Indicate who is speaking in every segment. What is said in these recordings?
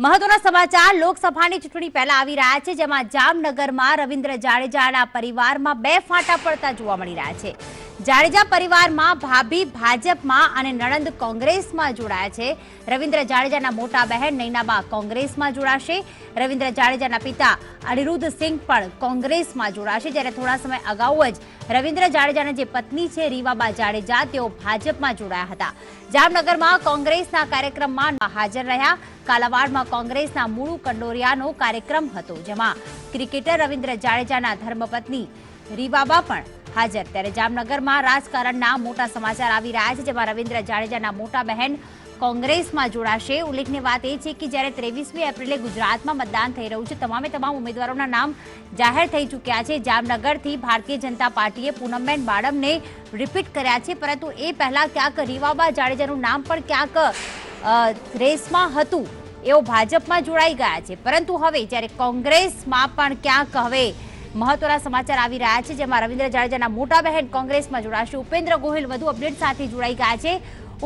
Speaker 1: મહત્વના સમાચાર લોકસભાની ચૂંટણી પહેલા આવી રહ્યા છે, જેમાં જામનગરમાં રવિન્દ્ર જાડેજાના પરિવારમાં બે ફાંટા પડતા જોવા મળી રહ્યા છે। જાડેજા પરિવારમાં ભાભી ભાજપમાં અને નણંદ કોંગ્રેસમાં જોડાયા છે। રવિન્દ્ર જાડેજાના મોટા બહેન નૈનાબા કોંગ્રેસમાં જોડાશે। રવિન્દ્ર જાડેજાના પિતા અનિરુદ્ધ સિંહ પણ કોંગ્રેસમાં જોડાશે, જ્યારે થોડા સમય અગાઉ જ રવિન્દ્ર જાડેજાના જે પત્ની છે રીવાબા જાડેજા, તેઓ ભાજપમાં જોડાયા હતા। જામનગરમાં કોંગ્રેસના કાર્યક્રમમાં હાજર રહ્યા। કાલાવાડમાં કોંગ્રેસના મૂળુ કંડોરિયાનો કાર્યક્રમ હતો, જેમાં ક્રિકેટર રવિન્દ્ર જાડેજાના ધર્મપત્ની રીવાબા પણ હાજર। ત્યારે જામનગરમાં રાજકારણના મોટા સમાચાર આવી રહ્યા છે, જેમાં રવિન્દ્ર જાડેજાના મોટા બહેન કોંગ્રેસમાં જોડાશે। ઉલ્લેખનીય વાત એ છે કે જ્યારે 23મી એપ્રિલે ગુજરાતમાં મતદાન થઈ રહ્યું છે, તમામે તમામ ઉમેદવારોના નામ જાહેર થઈ ચૂક્યા છે। જામનગરથી ભારતીય જનતા પાર્ટીએ પૂનમબેન માડમને રિપીટ કર્યા છે, પરંતુ એ પહેલા ક્યાંક રીવાબા જાડેજાનું નામ પણ ક્યાંક રેસમાં હતું, એઓ ભાજપમાં જોડાઈ ગયા છે। પરંતુ હવે જ્યારે કોંગ્રેસમાં પણ ક્યાંક હવે મહત્વના સમાચાર આવી રહ્યા છે, જેમાં રવિન્દ્ર જાડેજાના મોટા બહેન કોંગ્રેસમાં જોડાશે। ઉપેન્દ્ર ગોહિલ વધુ અપડેટ સાથે જોડાઈ ગયા છે।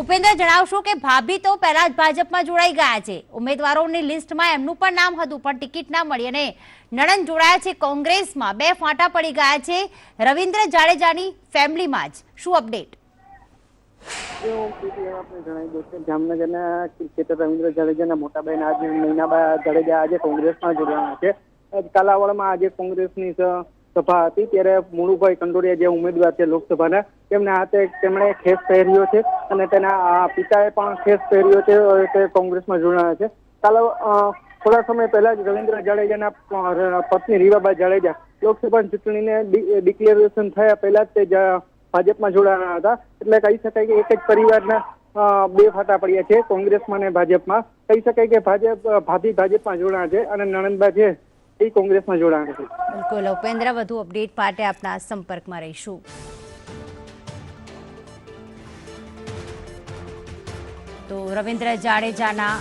Speaker 1: ઉપેન્દ્ર, જણાવશો કે ભાભી તો પહેલા જ ભાજપમાં જોડાઈ ગયા છે, ઉમેદવારોની લિસ્ટમાં એમનું પણ નામ હતું, પણ ટિકિટ ના મળી અને નણંદ જોડાયા છે કોંગ્રેસમાં। બે ફાંટા પડી ગયા છે રવિન્દ્ર જાડેજાની ફેમિલીમાં જ, શું અપડેટ?
Speaker 2: જામનગરના ક્રિકેટર રવિન્દ્ર જાડેજાના મોટા બહેન આજે નૈનાબા જાડેજા આજે કોંગ્રેસમાં જોડાયા છે। કાલાવાડમાં આજે કોંગ્રેસની સભા હતી, ત્યારે મુળુભાઈ કંડોરિયા જે ઉમેદવાર છે લોકસભાના, તેમના હાથે તેમણે ખેસ પહેર્યો છે અને તેના પિતાએ પણ ખેસ પહેર્યો છે, તે કોંગ્રેસમાં જોડાયા છે। થોડા સમય પહેલા જ રવિન્દ્ર જાડેજાના પત્ની રીવાબા જાડેજા લોકસભાની ચૂંટણીને ડિક્લેરેશન થયા પહેલા જ તે ભાજપમાં જોડાયા હતા। એટલે કહી શકાય કે એક જ પરિવારના બે ફાટા પડ્યા છે, કોંગ્રેસમાં અને ભાજપમાં। કહી શકાય કે ભાભી ભાજપમાં જોડાયા છે અને નણંદબા છે એ કોંગ્રેસમાં જોડાયા છે।
Speaker 1: બિલકુલ ઉપેન્દ્ર, વધુ અપડેટ માટે આપના સંપર્કમાં રહીશું। તો રવિન્દ્ર જાડેજાના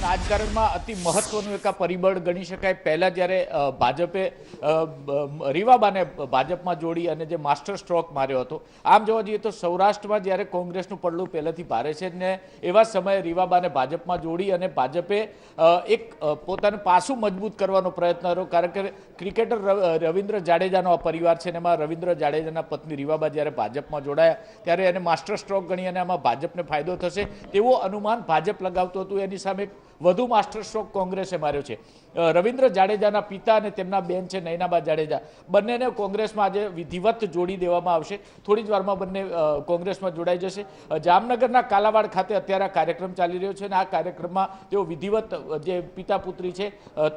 Speaker 3: રાજકારણમાં અતિ મહત્વનું એક પરિબળ ગણી શકાય। પહેલા જ્યારે ભાજપે રીવાબાને ભાજપમાં જોડી અને જે માસ્ટર સ્ટ્રોક માર્યો હતો, આમ જોવા જઈએ તો સૌરાષ્ટ્રમાં જ્યારે કોંગ્રેસનું પડલું પહેલેથી ભારે છે ને એવા સમયે રીવાબાને ભાજપમાં જોડી અને ભાજપે એક પોતાનું પાસું મજબૂત કરવાનો પ્રયત્ન કર્યો, કારણ કે ક્રિકેટર રવિન્દ્ર જાડેજાનો આ પરિવાર છે ને એમાં રવિન્દ્ર જાડેજાના પત્ની રીવાબા જ્યારે ભાજપમાં જોડાયા ત્યારે એને માસ્ટર સ્ટ્રોક ગણી અને આમાં ભાજપને ફાયદો થશે તેવો અનુમાન ભાજપ લગાવતું હતું। એની સામે વધુ માસ્ટર સ્ટ્રોક કોંગ્રેસે માર્યો છે। રવિન્દ્ર જાડેજાના પિતા અને તેમના બેન છે નૈનાબા જાડેજા, બંનેને કોંગ્રેસમાં આજે વિધિવત જોડી દેવામાં આવશે। થોડી જ વારમાં બંને કોંગ્રેસમાં જોડાઈ જશે। જામનગરના કાલાવાડ ખાતે અત્યારે આ કાર્યક્રમ ચાલી રહ્યો છે અને આ કાર્યક્રમમાં તેઓ વિધિવત જે પિતા પુત્રી છે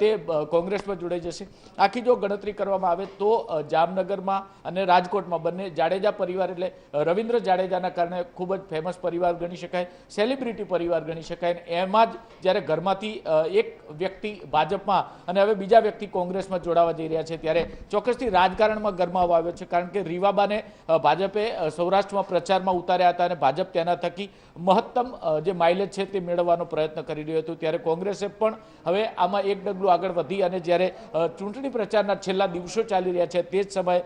Speaker 3: તે કોંગ્રેસમાં જોડાઈ જશે। આખી જો ગણતરી કરવામાં આવે તો જામનગરમાં અને રાજકોટમાં બંને જાડેજા પરિવાર એટલે રવિન્દ્ર જાડેજાના કારણે ખૂબ જ ફેમસ પરિવાર ગણી શકાય, સેલિબ્રિટી પરિવાર ગણી શકાય। એમાં જ જ્યારે ઘરમાંથી એક વ્યક્તિ ભાજપમાં અને હવે બીજા વ્યક્તિ કોંગ્રેસમાં જોડાવા જઈ રહ્યા છે, ત્યારે ચોક્કસથી રાજકારણમાં ગરમાવો આવ્યો છે, કારણ કે રીવાબાને ભાજપે સૌરાષ્ટ્રમાં પ્રચારમાં ઉતાર્યા હતા અને ભાજપ તેના થકી મહત્તમ જે માઇલેજ છે તે મેળવવાનો પ્રયત્ન કરી રહ્યું હતું। ત્યારે કોંગ્રેસે પણ હવે આમાં એક ડગલું આગળ વધી અને જ્યારે ચૂંટણી પ્રચારના છેલ્લા દિવસો ચાલી રહ્યા છે તે જ સમયે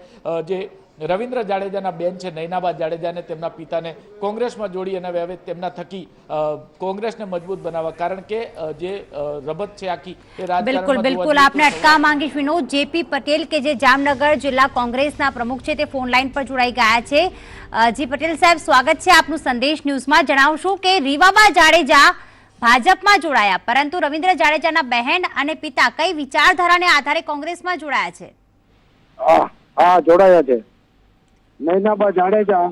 Speaker 3: જે રવિન્દ્ર જાડેજાના બેન છે નૈનાબા જાડેજાને તેમના પિતાને કોંગ્રેસમાં જોડી અને હવે તેમના થકી કોંગ્રેસને મજબૂત બનાવવા, કારણ કે જે રમત છે આખી એ
Speaker 1: રાજકારણમાં બિલકુલ આપને અટકાવવા માંગીશ વિનોદ। જેપી પટેલ કે જે જામનગર જિલ્લા કોંગ્રેસના પ્રમુખ છે તે ફોન લાઈન પર જોડાઈ ગયા છે। જી પટેલ સાહેબ, સ્વાગત છે આપનું સંદેશ ન્યૂઝમાં। જણાવશો કે રીવાબા જાડેજા ભાજપમાં જોડાયા, પરંતુ રવિન્દ્ર જાડેજાના બહેન અને પિતા કઈ વિચારધારાને આધારે કોંગ્રેસમાં જોડાયા છે?
Speaker 2: હા, જોડાયા છે। નૈનાબા જાડેજા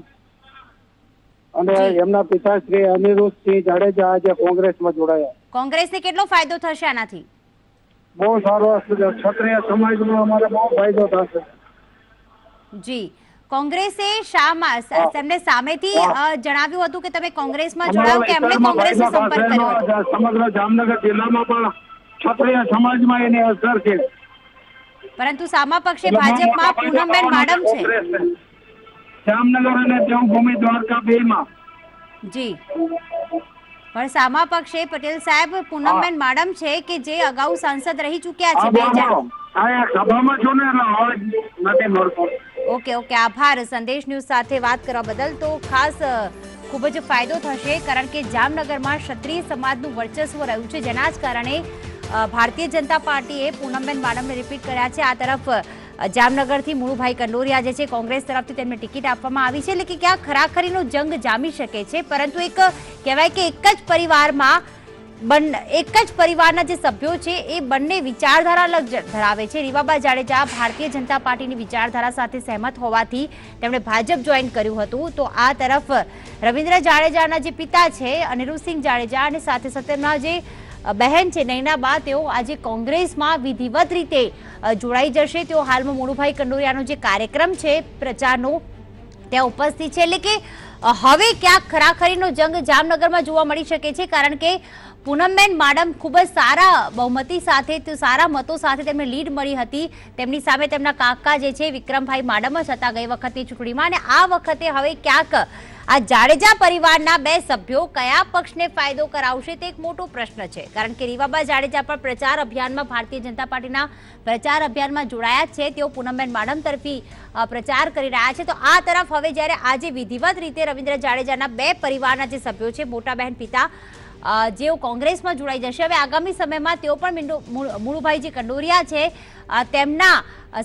Speaker 2: અને એમના પિતા શ્રી અનિરુદ્ધસિંહ જાડેજા આજે કોંગ્રેસમાં જોડાયા।
Speaker 1: કોંગ્રેસને કેટલો ફાયદો થશે આનાથી?
Speaker 2: બહુ સારો, ક્ષત્રિય સમાજમાં અમારે બહુ ફાયદો થશે।
Speaker 1: જી, કોંગ્રેસે તેમને સામેથી જણાવ્યું હતું કે તમે કોંગ્રેસમાં જોડાઓ કે એમણે કોંગ્રેસનો સંપર્ક કર્યો હતો?
Speaker 2: સમગ્ર જામનગર જિલ્લામાં પણ ક્ષત્રિય સમાજમાં એની અસર છે,
Speaker 1: પરંતુ સામા પક્ષે ભાજપમાં પૂનમબેન માડમ છે।
Speaker 2: જામનગર અને દેવભૂમિ દ્વારકા બેમાં
Speaker 1: જી, પણ સામા પક્ષે પટેલ સાહેબ પૂનમબેન માડમ છે કે જે અગાઉ સાંસદ રહી ચૂક્યા છે 2000।
Speaker 2: સભામાં છો ને એટલે અવાજ નથી મળતો।
Speaker 1: ઓકે, આભાર સંદેશ ન્યૂઝ સાથે વાત કરવા બદલ। તો ખાસ ખૂબ જ ફાયદો થશે, કારણ કે જામનગરમાં ક્ષત્રિય સમાજનું વર્ચસ્વ રહ્યું છે, જેના જ કારણે ભારતીય જનતા પાર્ટીએ પૂનમબેન માડમને રિપીટ કર્યા છે. આ તરફ જામનગરથી મુળુભાઈ કંડોરિયા જે છે કોંગ્રેસ તરફથી તેમને ટિકિટ આપવામાં આવી છે, એટલે કે ક્યાં ખરાખરીનો જંગ જામી શકે છે. પરંતુ એક કહેવાય કે એક જ પરિવારના જે સભ્યો છે એ બંને વિચારધારા અલગ ધરાવે છે. રીવાબા જાડેજા ભારતીય જનતા પાર્ટીની વિચારધારા સાથે સહેમત હોવાથી તેમણે ભાજપ જોઈન કર્યું હતું. તો આ તરફ રવિન્દ્ર જાડેજાના જે પિતા છે અનિરુદ્ધસિંહ જાડેજા અને સાથે સાથે તેમના જે બહેન છે નૈનાબા, તેઓ આજે કોંગ્રેસમાં વિધિવત રીતે જોડાઈ જશે. તેઓ હાલમાં મુળુભાઈ કંડોરિયાનો જે કાર્યક્રમ છે પ્રચારનો ત્યાં ઉપસ્થિત છે. એટલે કે હવે ક્યાંક ખરાખરીનો જંગ જામનગરમાં જોવા મળી શકે છે, કારણ કે પૂનમબેન માડમ ખૂબ જ સારા બહુમતી સાથે, સારા મતો સાથે તેમને લીડ મળી હતી. તેમની સામે તેમના કાકા જે છે વિક્રમભાઈ માડમ જ હતા ગઈ વખતની ચૂંટણીમાં, અને આ વખતે હવે ક્યાંક આ જાડેજા પરિવારના બે સભ્યો કયા પક્ષને ફાયદો કરાવશે તે એક મોટો પ્રશ્ન છે. કારણ કે રીવાબા જાડેજા પણ પ્રચાર અભિયાનમાં ભારતીય જનતા પાર્ટીના પ્રચાર અભિયાનમાં જોડાયા છે. તેઓ પૂનમબેન માડમ તરફી પ્રચાર કરી રહ્યા છે. તો આ તરફ હવે જ્યારે આજે વિધિવત રીતે રવિન્દ્ર જાડેજાના બે પરિવારના જે સભ્યો છે, મોટા બહેન પિતા, જેઓ કોંગ્રેસમાં જોડાઈ જશે, હવે આગામી સમયમાં તેઓ પણ મુળુભાઈજી કંડોરિયા છે તેમના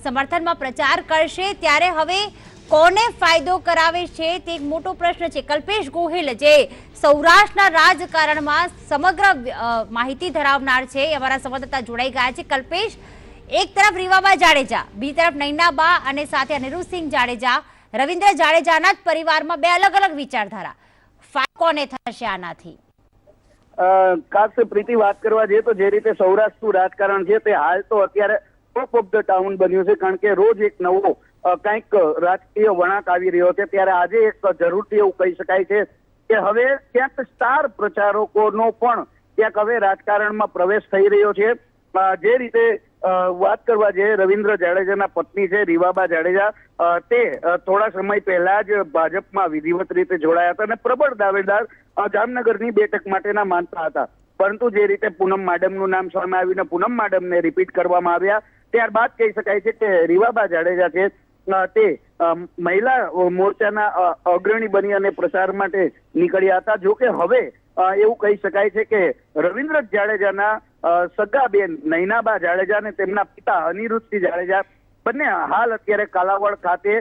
Speaker 1: સમર્થનમાં પ્રચાર કરશે. ત્યારે હવે કોને ફાયદો કરાવે છે તે એક મોટો પ્રશ્ન છે. કલ્પેશ ગોહિલ જે સૌરાષ્ટ્રના રાજકારણમાં સમગ્ર માહિતી ધરાવનાર છે, અમારા સંવાદદાતા જોડાઈ ગયા છે. કલ્પેશ, એક તરફ રીવાબા જાડેજા, બીજી તરફ નૈનાબા અને સાથે અનિરુદ્ધસિંહ જાડેજા, રવિન્દ્ર જાડેજાના જ પરિવારમાં બે અલગ અલગ વિચારધારા, કોને થશે આનાથી?
Speaker 2: ખાસ પ્રીતિ વાત કરવા જઈએ તો જે રીતે સૌરાષ્ટ્રનું રાજકારણ છે તે હાલ તો અત્યારે ટોપ ઓફ ધ ટાઉન બન્યું છે, કારણ કે રોજ એક નવો કંઈક રાજકીય વળાંક આવી રહ્યો છે. ત્યારે આજે એક જરૂરથી એવું કહી શકાય છે કે હવે ક્યાંક સ્ટાર પ્રચારકોનો પણ ક્યાંક હવે રાજકારણમાં પ્રવેશ થઈ રહ્યો છે. જે રીતે વાત કરવા જઈએ, રવિન્દ્ર જાડેજાના પત્ની છે રીવાબા જાડેજા, તે થોડા સમય પહેલા જ ભાજપમાં વિધિવત રીતે જોડાયા હતા અને પ્રબળ દાવેદાર જામનગરની બેઠક માટેના માનતા હતા. પરંતુ જે રીતે પૂનમ માડમનું નામ સામે આવ્યું, પૂનમ માડમને રિપીટ કરવામાં આવ્યા, ત્યારબાદ કહી શકાય છે કે રીવાબા જાડેજા છે તે મહિલા મોરચાના અગ્રણી બની અને પ્રચાર માટે નીકળ્યા હતા. જો કે હવે એવું કહી શકાય છે કે રવિન્દ્ર જાડેજાના સગા બેન નૈનાબા જાડેજા અને તેમના પિતા અનિરુદ્ધસિંહ જાડેજા બંને હાલ અત્યારે કાલાવડ ખાતે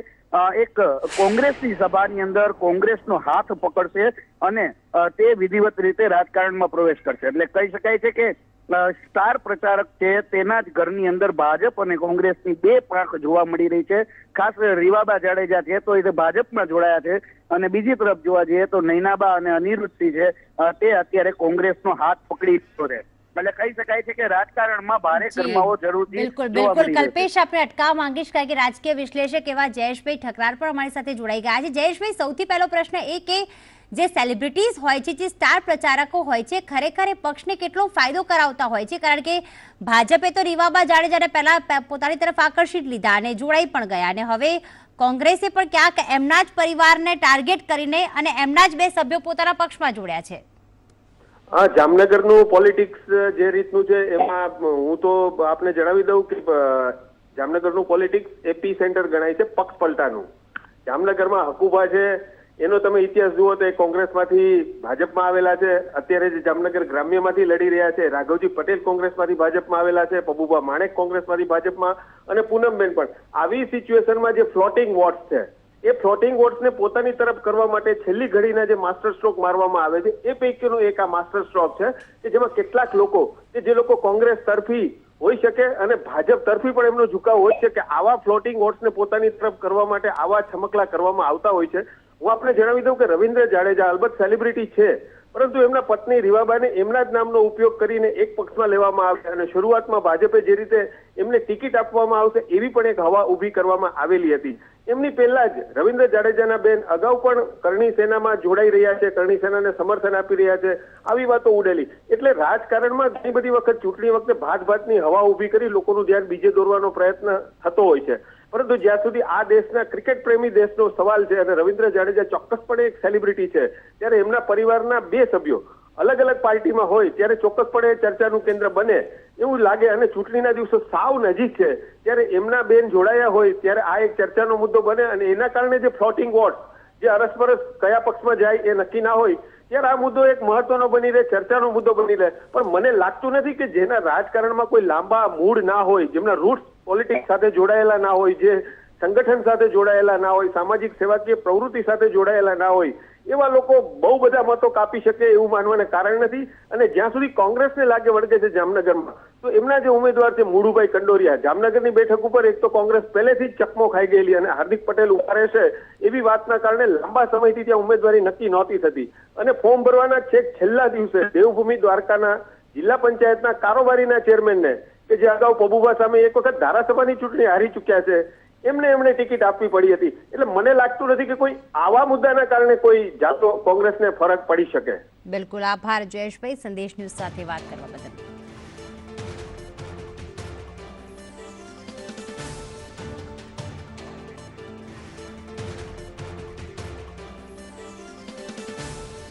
Speaker 2: એક કોંગ્રેસની સભાની અંદર કોંગ્રેસનો હાથ પકડશે અને તે વિધિવત રીતે રાજકારણમાં પ્રવેશ કરશે. એટલે કહી શકાય છે કે સ્ટાર પ્રચારક છે તેના જ ઘરની અંદર ભાજપ અને કોંગ્રેસની બે પાંખ જોવા મળી રહી છે. ખાસ રીવાબા જાડેજા છે તો એ ભાજપમાં જોડાયા છે, અને બીજી તરફ જોવા જઈએ તો નૈનાબા અને અનિરુદ્ધસિંહ છે તે અત્યારે કોંગ્રેસનો હાથ પકડી રહ્યો છે. એટલે કહી શકાય છે કે રાજકારણમાં ભારે ગરમાવો જરૂરથી
Speaker 1: બિલકુલ કલ્પેશ, આપણે અટકાવવા માંગીશ કારણ કે રાજકીય વિશ્લેષક એવા જયેશભાઈ ઠકરાર પણ અમારી સાથે જોડાઈ ગયા છે. જયેશભાઈ, સૌથી પહેલો પ્રશ્ન એ કે જે સેલિબ્રિટીઝ હોય છે, જે સ્ટાર પ્રચારકો હોય છે, ખરેખર એ પક્ષને કેટલો ફાયદો કરાવતા હોય છે? કારણ કે ભાજપે તો રીવાબા જાડેજાને પહેલા પોતાની તરફ આકર્ષિત લીધા અને જોડાઈ પણ ગયા, અને હવે કોંગ્રેસે પણ ક્યાંક એમના જ પરિવારને ટાર્ગેટ કરીને અને એમના જ બે સભ્યો પોતાના પક્ષમાં જોડ્યા છે.
Speaker 4: હા, જામનગરનું પોલિટિક્સ જે રીતનું છે એમાં હું તો આપને જણાવી દઉં કે જામનગરનું પોલિટિક્સ એપી સેન્ટર ગણાય છે પક્ષ પલટાનું. જામનગરમાં હકુભા છે એનો તમે ઇતિહાસ જુઓ તો એ કોંગ્રેસમાંથી ભાજપમાં આવેલા છે. અત્યારે જે જામનગર ગ્રામ્યમાંથી લડી રહ્યા છે રાઘવજી પટેલ કોંગ્રેસમાંથી ભાજપમાં આવેલા છે, પબુભા માણેક કોંગ્રેસમાંથી ભાજપમાં, અને પૂનમબેન પણ. આવી સિચ્યુએશનમાં જે ફ્લોટિંગ વોટ્સ છે એ ફ્લોટિંગ વોટ્સને પોતાની તરફ કરવા માટે છેલ્લી ઘડીના જે માસ્ટર સ્ટ્રોક મારવામાં આવે છે એ પૈકીનો એક આ માસ્ટર સ્ટ્રોક છે કે જેમાં કેટલાક લોકો કે જે લોકો કોંગ્રેસ તરફી હોઈ શકે અને ભાજપ તરફી પણ એમનો ઝુકાવ હોય છે કે આવા ફ્લોટિંગ વોટ્સને પોતાની તરફ કરવા માટે આવા છમકલા કરવામાં આવતા હોય છે. હું આપને જણાવી દઉં કે રવિન્દ્ર જાડેજા અલબત્ત સેલિબ્રિટી છે, પરંતુ એમના પત્ની રીવાબાને એમના જ નામનો ઉપયોગ કરીને એક પક્ષમાં લેવામાં આવે અને શરૂઆતમાં ભાજપે જે રીતે એમને ટિકિટ આપવામાં આવશે એવી પણ એક હવા ઊભી કરવામાં આવેલી હતી. એમની પહેલા જ રવિન્દ્ર જાડેજાના બેન અગાઉ પણ કરણી સેનામાં જોડાઈ રહ્યા છે, કરણી સેનાને સમર્થન આપી રહ્યા છે, આવી વાતો ઉડેલી. એટલે રાજકારણમાં ઘણી બધી વખત ચૂંટણી વખતે ભાતભાતની હવા ઊભી કરી લોકોનું ધ્યાન બીજે દોરવાનો પ્રયત્ન થતો હોય છે. પરંતુ જ્યાં સુધી આ દેશના ક્રિકેટ પ્રેમી દેશનો સવાલ છે અને રવિન્દ્ર જાડેજા ચોક્કસપણે એક સેલિબ્રિટી છે, ત્યારે એમના પરિવારના બે સભ્યો અલગ અલગ પાર્ટીમાં હોય ત્યારે ચોક્કસપણે ચર્ચાનું કેન્દ્ર બને એવું લાગે. અને ચૂંટણીના દિવસો સાવ નજીક છે ત્યારે એમના બેન જોડાયા હોય ત્યારે આ એક ચર્ચાનો મુદ્દો બને અને એના કારણે જે ફ્લોટિંગ વોટ જે અરસપરસ કયા પક્ષમાં જાય એ નક્કી ના હોય ત્યારે આ મુદ્દો એક મહત્વનો બની રહે, ચર્ચાનો મુદ્દો બની રહે. પણ મને લાગતું નથી કે જેના રાજકારણમાં કોઈ લાંબા મૂળ ના હોય, જેમના રૂટ્સ પોલિટિક્સ સાથે જોડાયેલા ના હોય, જે સંગઠન સાથે જોડાયેલા ના હોય, સામાજિક સેવાકીય પ્રવૃત્તિ સાથે જોડાયેલા ના હોય, એવા લોકો બહુ બધા મતો કાપી શકે એવું માનવાને કારણ નથી. અને જ્યાં સુધી કોંગ્રેસને લાગે વળગે છે જામનગરમાં, તો એમના જે ઉમેદવાર છે મુળુભાઈ કંડોરિયા, જામનગરની બેઠક ઉપર એક તો કોંગ્રેસ પહેલેથી જ ચકમો ખાઈ ગયેલી અને હાર્દિક પટેલ ઉભા રહેશે એવી વાતના કારણે લાંબા સમયથી ત્યાં ઉમેદવારી નક્કી નહોતી થતી. અને ફોર્મ ભરવાના છેક છેલ્લા દિવસે દેવભૂમિ દ્વારકાના જિલ્લા પંચાયતના કારોબારીના ચેરમેનને, કે જે અગાઉ પબુભા સામે એક વખત ધારાસભાની ચૂંટણી હારી ચૂક્યા છે, એમણે ટિકિટ આપવી પડી હતી. એટલે મને લાગતું નથી કે કોઈ આવા મુદ્દાના કારણે કોઈ જાતો કોંગ્રેસને ફરક પડી શકે.
Speaker 1: બિલકુલ, આભાર જયેશભાઈ, સંદેશ ન્યૂઝ સાથે વાત કરવા બદલ.